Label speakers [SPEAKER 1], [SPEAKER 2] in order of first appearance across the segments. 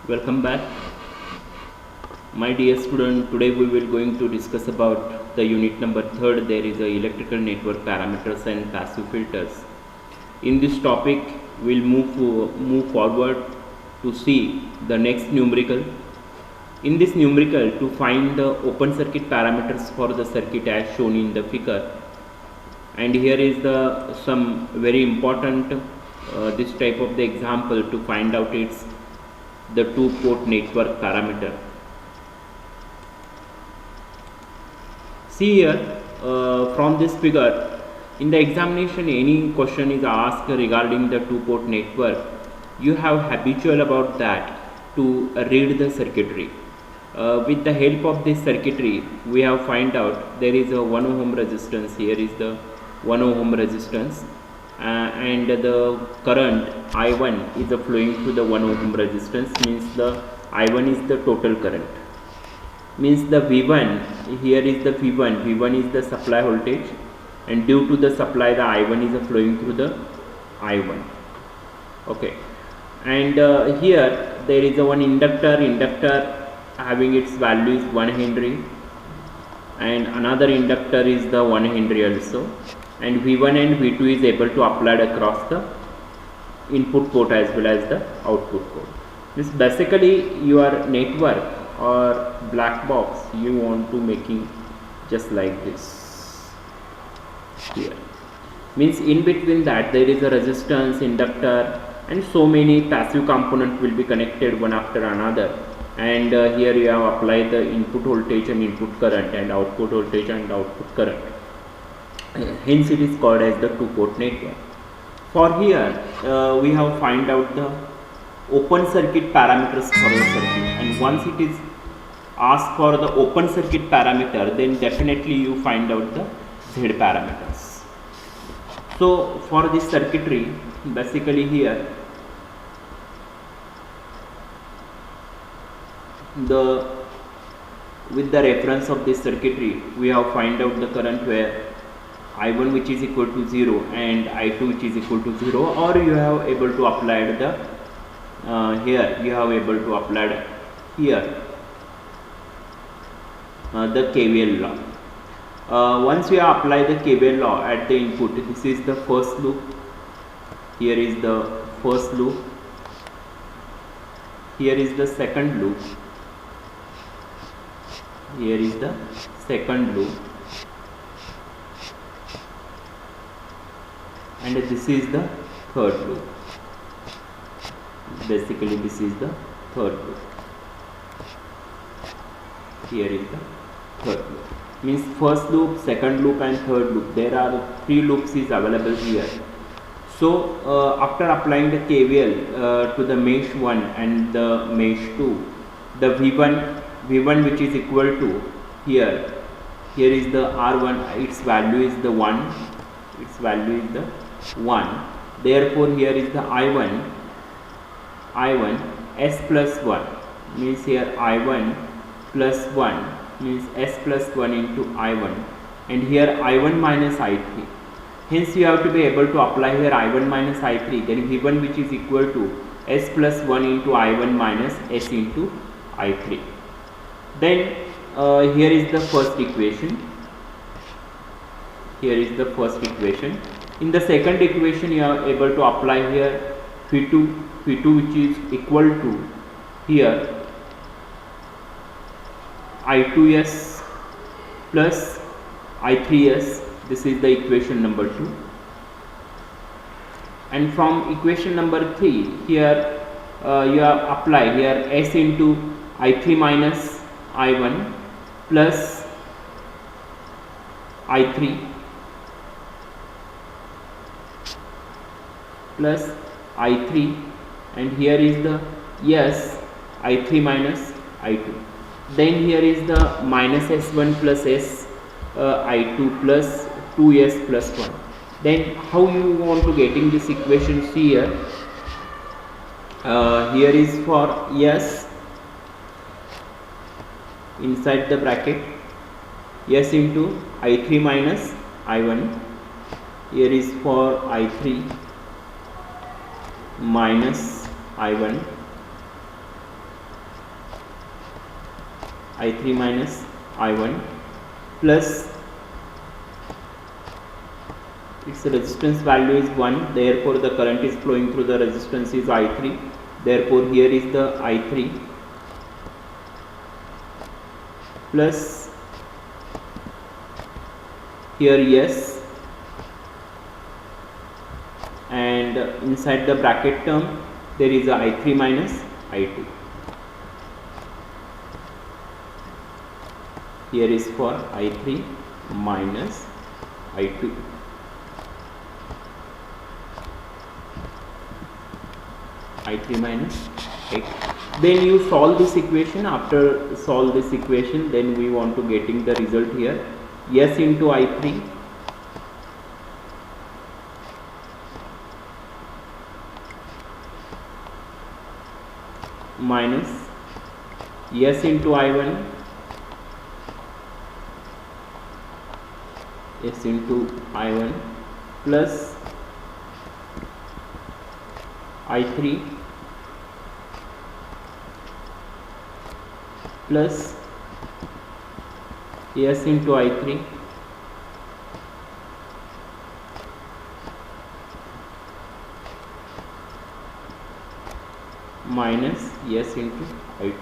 [SPEAKER 1] Welcome back, my dear student. Today we will going to discuss about the unit number 3rd. There is a electrical network parameters and passive filters. In this topic, we'll move forward to see the next numerical. In this numerical, to find the open circuit parameters for the circuit as shown in the figure. And here is the some very important this type of the example to find out its the two-port network parameter. See here from this figure, in the examination any question is asked regarding the two-port network, you have habitual about that to read the circuitry. With the help of this circuitry, we have find out there is a 1 ohm resistance. Here is the 1 ohm resistance, and the current I1 is flowing through the 1 ohm resistance, means the I1 is the total current, means the V1, here is the V1 is the supply voltage, and due to the supply the I1 is flowing through the I1. Okay, and here there is a one inductor having its value is 1 Henry, and another inductor is the 1 Henry also, and V1 and V2 is able to applied across the input port as well as the output port. This basically your network or black box you want to making just like this here, means in between that there is a resistance, inductor, and so many passive components will be connected one after another, and here you have applied the input voltage and input current and output voltage and output current. Hence it is called as the two-port network. For here we have find out the open circuit parameters for the circuit, and once it is asked for the open circuit parameter, then definitely you find out the Z parameters. So for this circuitry, basically here with the reference of this circuitry we have find out the current where I1 which is equal to 0 and I2 which is equal to 0, or you have able to apply the here you have able to apply here the KVL law. Once you apply the KVL law at the input, this is the first loop, here is the first loop, here is the second loop, here is the second loop, and this is the third loop. Basically this is the third loop, here is the third loop, means first loop, second loop and third loop. There are 3 loops is available here. So after applying the KVL to the mesh 1 and the mesh 2, the V1 which is equal to here is the R1, its value is the 1, its value is the 1. Therefore here is the I1 S plus 1, means here I1 plus 1 means S plus 1 into I1, and here I1 minus I3. Hence you have to be able to apply here I1 minus I3, then V1 which is equal to S plus 1 into I1 minus S into I3. Then here is the first equation, here is the first equation. In the second equation you are able to apply here V2 which is equal to here I2s plus I3s. This is the equation number 2, and from equation number 3 here you have apply here S into I3 minus I1 plus I3 plus I3, and here is the yes I3 minus I2. Then here is the minus S1 plus S I2 plus 2S plus 1. Then how you want to getting this equation? See here, here is for S inside the bracket, S into I3 minus I1, here is for I3 minus I1 I3 minus I1 plus its resistance value is 1, therefore the current is flowing through the resistance is I3, therefore here is the I3 plus here yes, and inside the bracket term there is a I3 minus I2. Here is for I3 minus I2. I3 minus 8. Then you solve this equation. After solve this equation, then we want to getting the result here. S into I3 minus S into I1 S into I1 plus I3 plus S into I3 minus S into I2.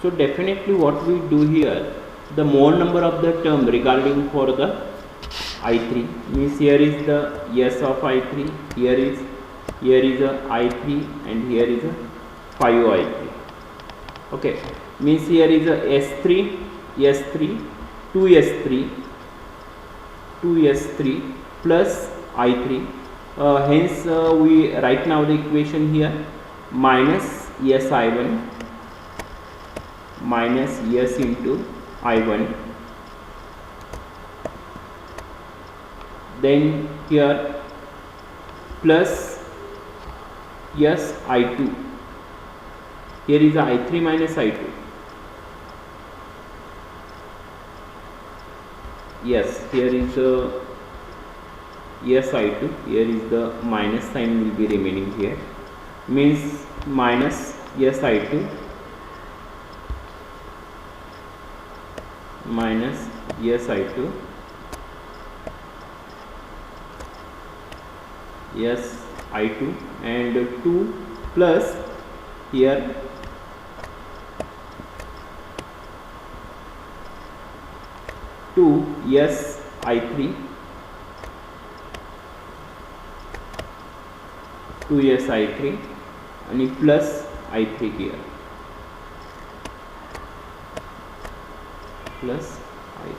[SPEAKER 1] So definitely what we do here, the more number of the term regarding for the I3 means here is the S of I3, here is a I3 and here is a 5I3. Okay, means here is a S3, 2S3 plus I3. Hence we write now the equation here minus SI1 minus S into I1. Then here plus S I2. Here is I3 minus I2. Yes, here is S I2. Here is the minus sign will be remaining here. Means minus S I2 minus S I2 S I2 and 2 plus here S I3 2S I3 and plus I3 here plus I3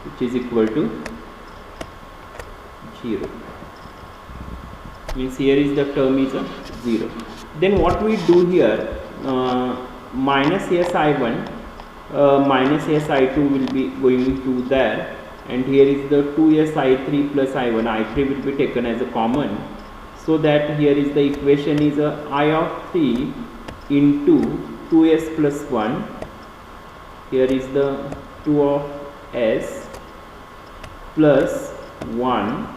[SPEAKER 1] which is equal to 0. Means here is the term is a 0. Then what we do here, minus SI1 minus SI2 will be going to there, and here is the 2SI3 plus I1. I3 will be taken as a common, so that here is the equation is a I of t into 2s plus 1. Here is the 2 of s plus 1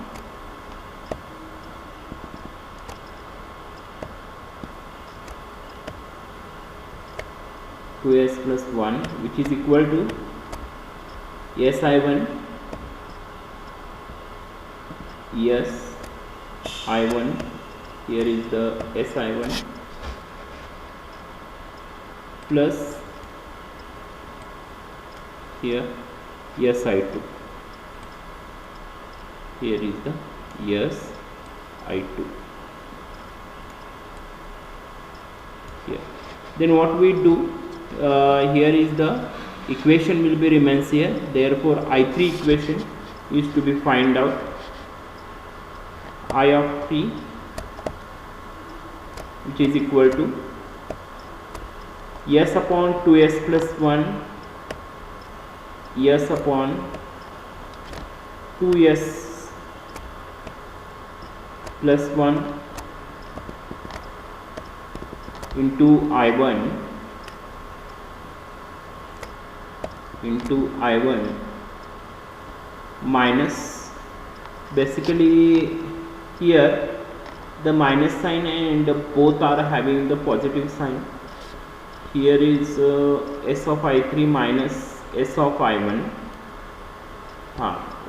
[SPEAKER 1] 2s plus 1 which is equal to SI1 I1. Here is the SI1 plus here SI2. Here is the SI2 here. Then what we do, here is the equation will be remains here, therefore I3 equation is to be find out. I of t which is equal to s upon 2s plus 1 s upon 2s plus 1 into I1 minus, basically here the minus sign and both are having the positive sign. Here is s of I3 minus s of I1.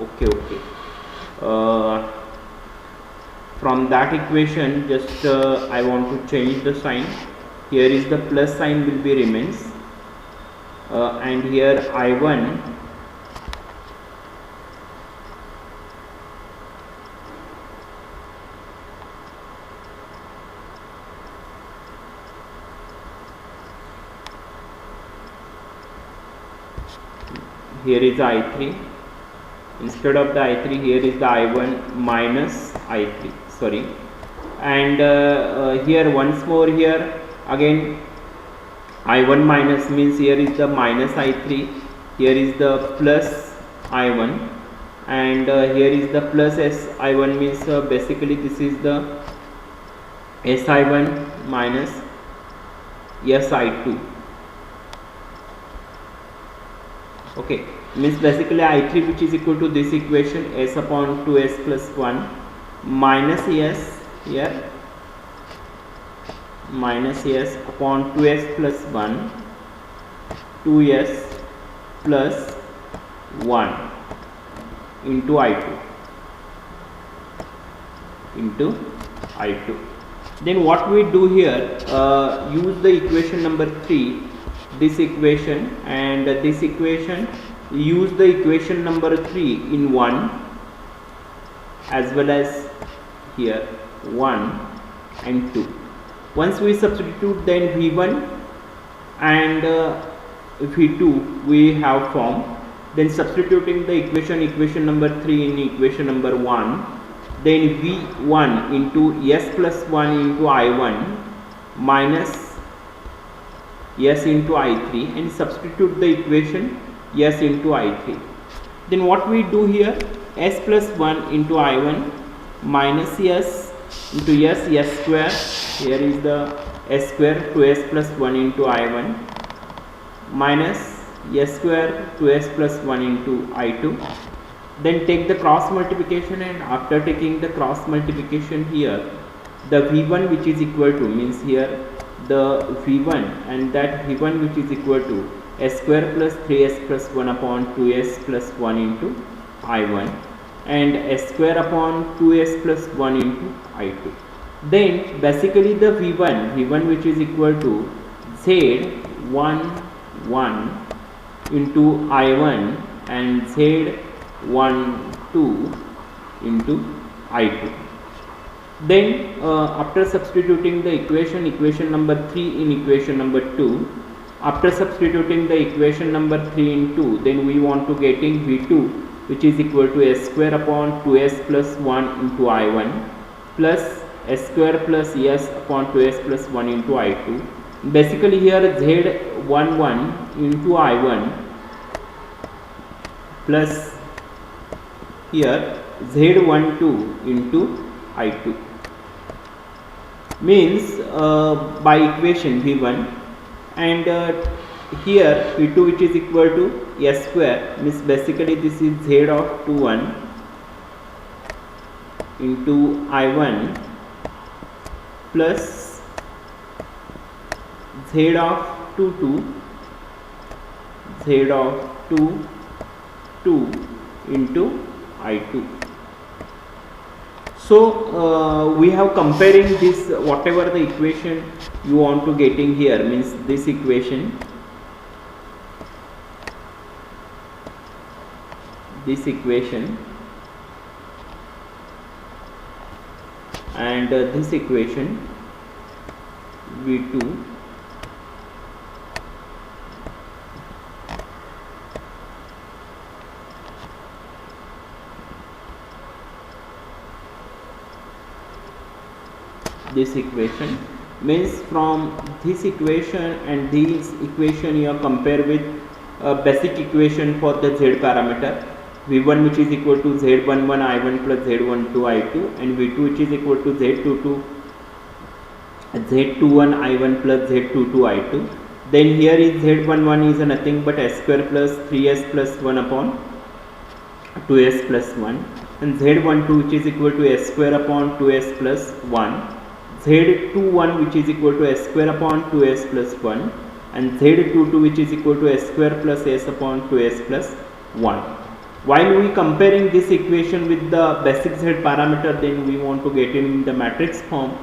[SPEAKER 1] Okay. From that equation, just I want to change the sign. Here is the plus sign will be remains, and here I1 here is I3. Instead of the I3, here is the I1 minus I3, sorry. And here once more, here again I1 minus means here is the minus I3, here is the plus I1, and here is the plus SI1 means basically this is the SI1 minus SI2. Okay, means basically I3 which is equal to this equation, s upon 2s plus 1 minus s here minus s upon 2s plus 1 2s plus 1 into I2. Then what we do here, use the equation number 3, this equation, and this equation, use the equation number 3 in 1 as well as here 1 and 2. Once we substitute, then V1 and V2 we have formed. Then substituting the equation number 3 in equation number 1, then V1 into s plus 1 into I1 minus s into I3, and substitute the equation s into I3. Then what we do here, s plus 1 into I1 minus s into s square, here is the s square, 2s plus 1 into I1 minus s square 2s plus 1 into I2. Then take the cross multiplication, and after taking the cross multiplication here, the V1 which is equal to, means here the V1, and that V1 which is equal to s square plus 3s plus 1 upon 2s plus 1 into I1, and s square upon 2s plus 1 into I2. Then basically the V1 which is equal to Z11 into I1 and Z12 into I2. Then after substituting the equation number 3 in equation number 2, after substituting the equation number 3 in 2, then we want to getting V2 which is equal to s square upon 2s plus 1 into I1 plus s square plus s upon 2s plus 1 into I2. Basically here Z11 into I1 plus here Z12 into I2, means by equation V1, and here V2 which is equal to s square, means basically this is Z of 21 into I1 plus Z of 22 into I2. So we have comparing this, whatever the equation you want to getting here, means this equation, and this equation V2, this equation, means from this equation and this equation you are compare with a basic equation for the Z parameter, V1 which is equal to Z11 I1 plus Z12 I2, and V2 which is equal to Z21 I1 plus Z22 I2. Then here is Z11 is nothing but s square plus 3s plus 1 upon 2s plus 1, and Z12 which is equal to s square upon 2s plus 1, Z21 which is equal to s square upon 2s plus 1, and Z22 which is equal to s square plus s upon 2s plus 1. While we comparing this equation with the basic Z parameter, then we want to get it in the matrix form.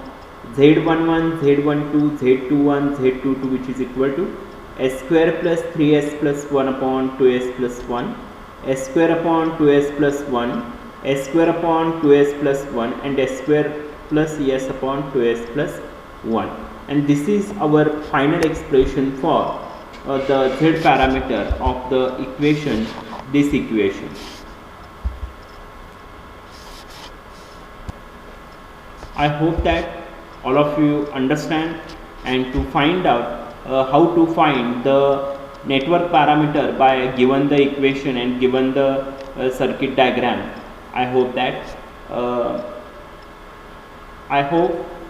[SPEAKER 1] Z11, Z12, Z21, Z22 which is equal to s square plus 3s plus 1 upon 2s plus 1, s square upon 2s plus 1, s square upon 2s plus 1, and s square plus s upon 2s plus 1. And this is our final expression for the Z parameter of the equation, this equation. I hope that all of you understand, and to find out how to find the network parameter by given the equation and given the circuit diagram. I hope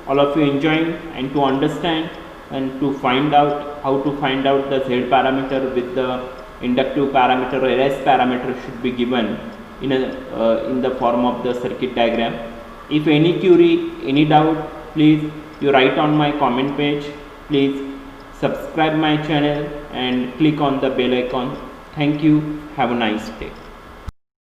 [SPEAKER 1] all of you enjoying and to understand and to find out how to find out the Z parameter with the inductive parameter or RS parameter should be given in the form of the circuit diagram. If any query, any doubt, please you write on my comment page. Please subscribe my channel and click on the bell icon. Thank you. Have a nice day.